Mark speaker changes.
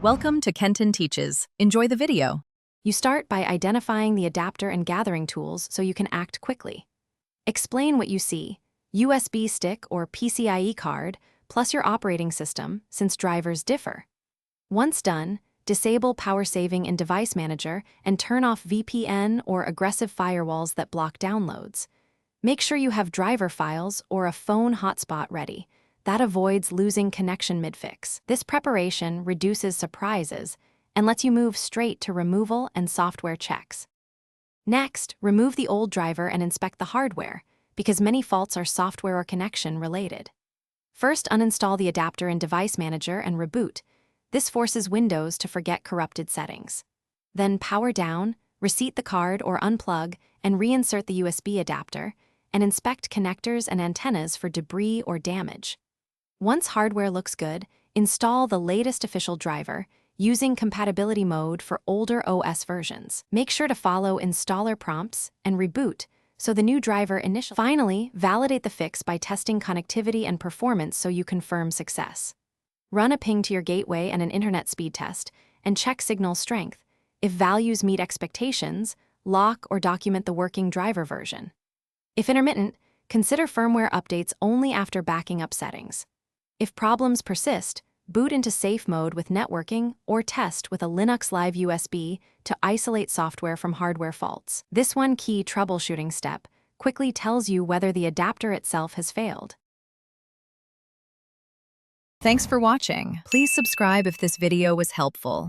Speaker 1: Welcome to Kenton Teaches. Enjoy the video.
Speaker 2: You start by identifying the adapter and gathering tools so you can act quickly. Explain what you see: USB stick or PCIe card, plus your operating system, since drivers differ. Once done, disable power saving in Device Manager and turn off VPN or aggressive firewalls that block downloads. Make sure you have driver files or a phone hotspot ready. That avoids losing connection mid-fix. This preparation reduces surprises and lets you move straight to removal and software checks. Next, remove the old driver and inspect the hardware, because many faults are software or connection related. First, uninstall the adapter in Device Manager and reboot. This forces Windows to forget corrupted settings. Then power down, reseat the card or unplug, and reinsert the USB adapter, and inspect connectors and antennas for debris or damage. Once hardware looks good, install the latest official driver, using compatibility mode for older OS versions. Make sure to follow installer prompts and reboot so the new driver initially. Finally, validate the fix by testing connectivity and performance so you confirm success. Run a ping to your gateway and an internet speed test, and check signal strength. If values meet expectations, lock or document the working driver version. If intermittent, consider firmware updates only after backing up settings. If problems persist, boot into safe mode with networking or test with a Linux Live USB to isolate software from hardware faults. This one key troubleshooting step quickly tells you whether the adapter itself has failed.
Speaker 1: Thanks for watching. Please subscribe if this video was helpful.